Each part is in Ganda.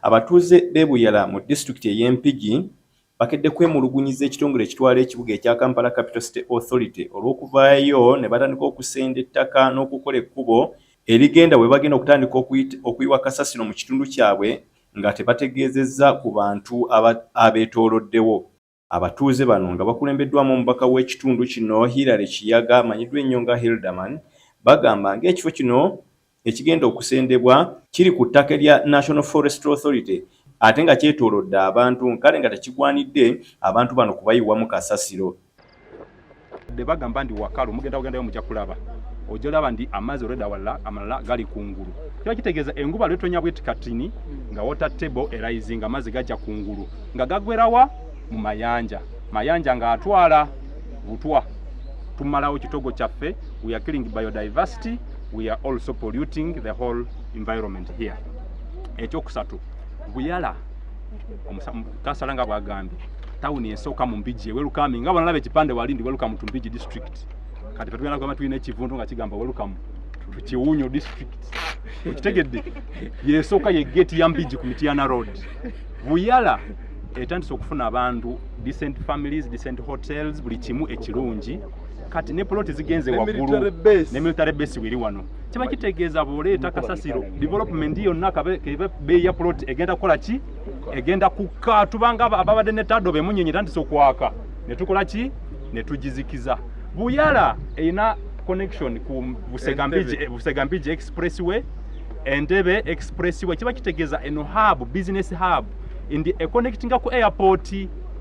abatuuze b'e Buyala mu disitulikiti ey'Empigi bakedde kwemulugunyiza ekitongole ekitwala ekibuga ekya Kampala Capital City Authority olw'okuvaayo ne batandika okusenda ettaka n'okukola ekkubo erigenda bwe bagenda okutandika okuyiwa kasasiro mu kitundu kyabwe nga tebategeezezza ku bantu abeetooloddewo. Abatuuze bano nga bakulembeddwamu omubaka w'ekitundu kino Hilary Kiyaga amanyiddwa ennyo nga Hildaman bagamba ng'ekifo kino ekigenda okusendebwa kiri ku ttaka lya National Forestry Authority ate nga kyetoolodde abantu kale nga tekigwanidde abantu bano kubayiwamu kasasiro. Bagamba ndi wakalo mugenda kugendayo mujja kulaba ojolaba ndi amazzi olwedda wala amalala gali kungulu kiba kitegeeza enguba lwetonya bweti katini nga water table rising amazzi gajja kungulu nga gagwerawa mu mayanja nga atwala butwa tumalawo kitogo kyaffe. We are killing biodiversity, we are also polluting the whole environment here. Ekyokusatu Buyala kasalanga bwagambye tawuni esooka mu Mbiji welcome nga banalabe ekipande walindi welcome to Mbiji district kati tugenda kwa tulina ekivundu nga kigamba welcome to Kiwunyo district kitegedde yesooka ye gate ya Mbiji ku Mitiana road. Buyala etandise okufuna abantu decent families, decent hotels, buli kimu ekirungi kati ne plot zigenze waggulu ne military base wiri wano kiba kitegeeza bwoleeta kasasiro development yonna kebe bei ya plot egenda kukola ki egenda kukka tubanga ababadde ne tado be munyenye tandise okwaka ne tukola ki ne tugizikiza. Buyala ina connection ku Busegambiji expressway Entebbe expressway kiba kitegeeza eno hub business hub indi connecting ku airport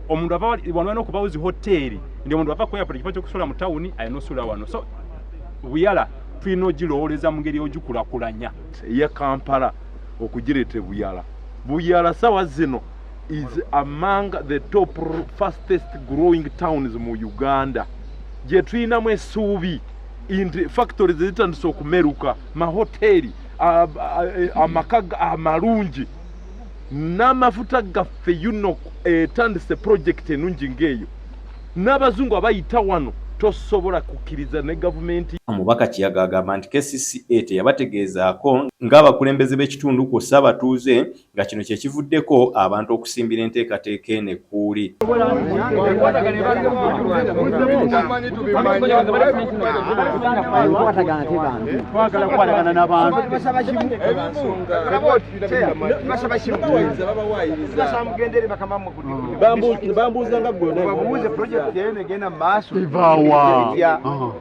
omundu ava wano okuba uzi hoteli ndi omundu ava ku airport kifa kyokusula mu town ayinosula wano. So Buyala tulina ogirowoleza mu ngeri ogikulakulanya ya Kampala okugirete Buyala. Buyala sawa zino is among the top fastest growing towns mu Uganda. Je tulina mu essuubi indi factories zitandise okumeruka mahoteli amakaga amalungi n'amafuta gaffe yuno etandise project enungi ngeyo n'abazungu abayita wano tosobola kukkiriza ne gavumenti. Omubaka Kiyaga agamba nti KCCA teyabategeezaako ng'abakulembeze b'ekitundu kw'ossa abatuuze nga kino kye kivuddeko abantu okusimbira enteekateeka eno ekkuuli. Bambuzanga gwe project yene egenda mu maaso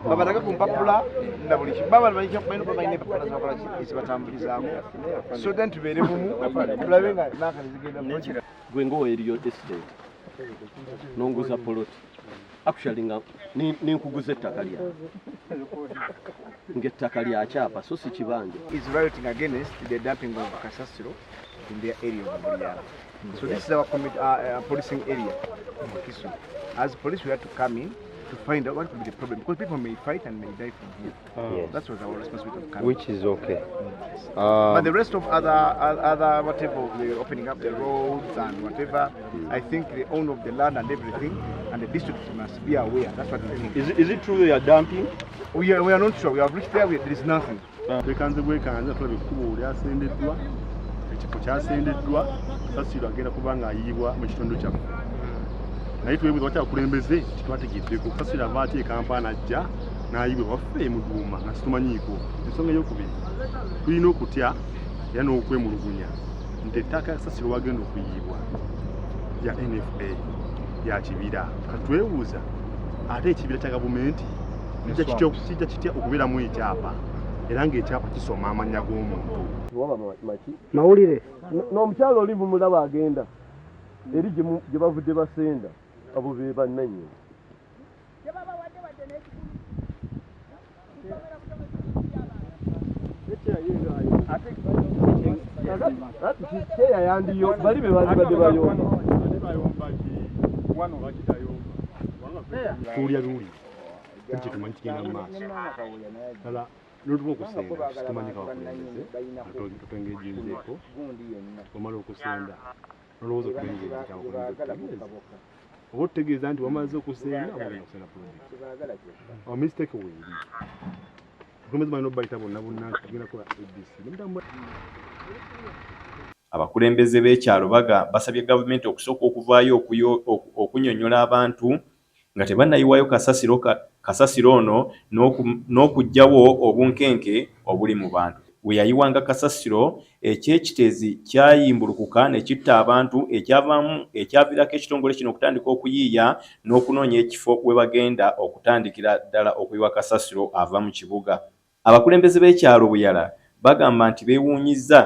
babataka ku mpapula na buli kibaba bajja kumenya baba ine papula za kola kisi batambulizaako so then tubeere bumu tulabe nga nakali zigenda project gwe ngo eriyo estate nonguza poloti actually nga ninkuguza ettaka lya ng'ettaka lya kyapa so si kibanja is rioting against the dumping of kasasiro in their area of Buyala. So this is our policing area. As police we have to come in to find out what could be the problem, because people may fight and may die from here. Yes. That was our responsibility of coming. Which is okay. But the rest of other whatever, the opening up the roads and whatever, I think the owner of the land and everything, and the district must be aware. That's what we think. Is it true they are dumping? We are not sure. We have reached there. There is nothing. Ekifo kyasendeddwa kasasiro agenda kubanga ayibwa mu kitundu kyaffe naye twebuuza wakyakulembeze titwategeddeko kasasiro ava ate Kampala ajja n'ayibwe waffe Muduuma nga situmanyiiko. Ensonga ey'okubiri tulina okutya era n'okwemulugunya nti ettaka kasasiro wagenda okuyibwa ya NFA ya kibira katwebuuza ate ekibira kya gavumenti kijja kitya okubeeramu ekyapa era ng'ekyapa kisoma amannya g'omuntu. mawulire n'omukyalo oli bumulaba agenda eri gye bavudde basenda abo be bannannyini kyeya yandiyo bali be bandibadde bayomba tuulya luuli ekyo tumanyi kigenda mu maaso n'otuba okusenda tumanyika bakulembeze tutengejenzeeko omala okusenda nolowooza okutengeeza oba otutegeeza nti wamaze okusenda ogenda okusenda project awo mistake weeri okulembeze balina obayita bonna tugenda kukola ABC Abakulembeze b'ekyalo basabye gavumenti okusooka okuvaayo okunyonyola abantu nga tebannayiwayo kasasiro ono n'okuggyawo obunkenke obuli mu bantu. We yayiwanga kasasiro ekyekitezi kyayimbulukuka ne kitta abantu ekyaviirako ekitongole kino okutandika okuyiiya n'okunoonya ekifo we bagenda okutandikira ddala okuyiwa kasasiro ava mu kibuga. Abakulembeze b'ekyalo Buyala bagamba nti beewuunyizza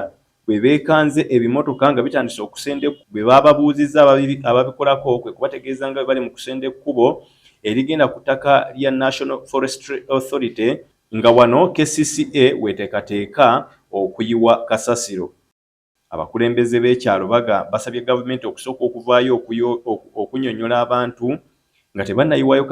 bwe beekanze ebimotoka nga bitandise okusenda bwe bababuuzizza ababikolako kwe kubategeeza nga bali mu kusenda ekkubo erigenda ku ttaka lya National Forestry Authority nga wano KCCA weteekateeka okuyiwa kasasiro. Abakulembeze b'ekyalo basabye gavumenti okusooka okuvaayo okunyonyola abantu nga tebannayiwayo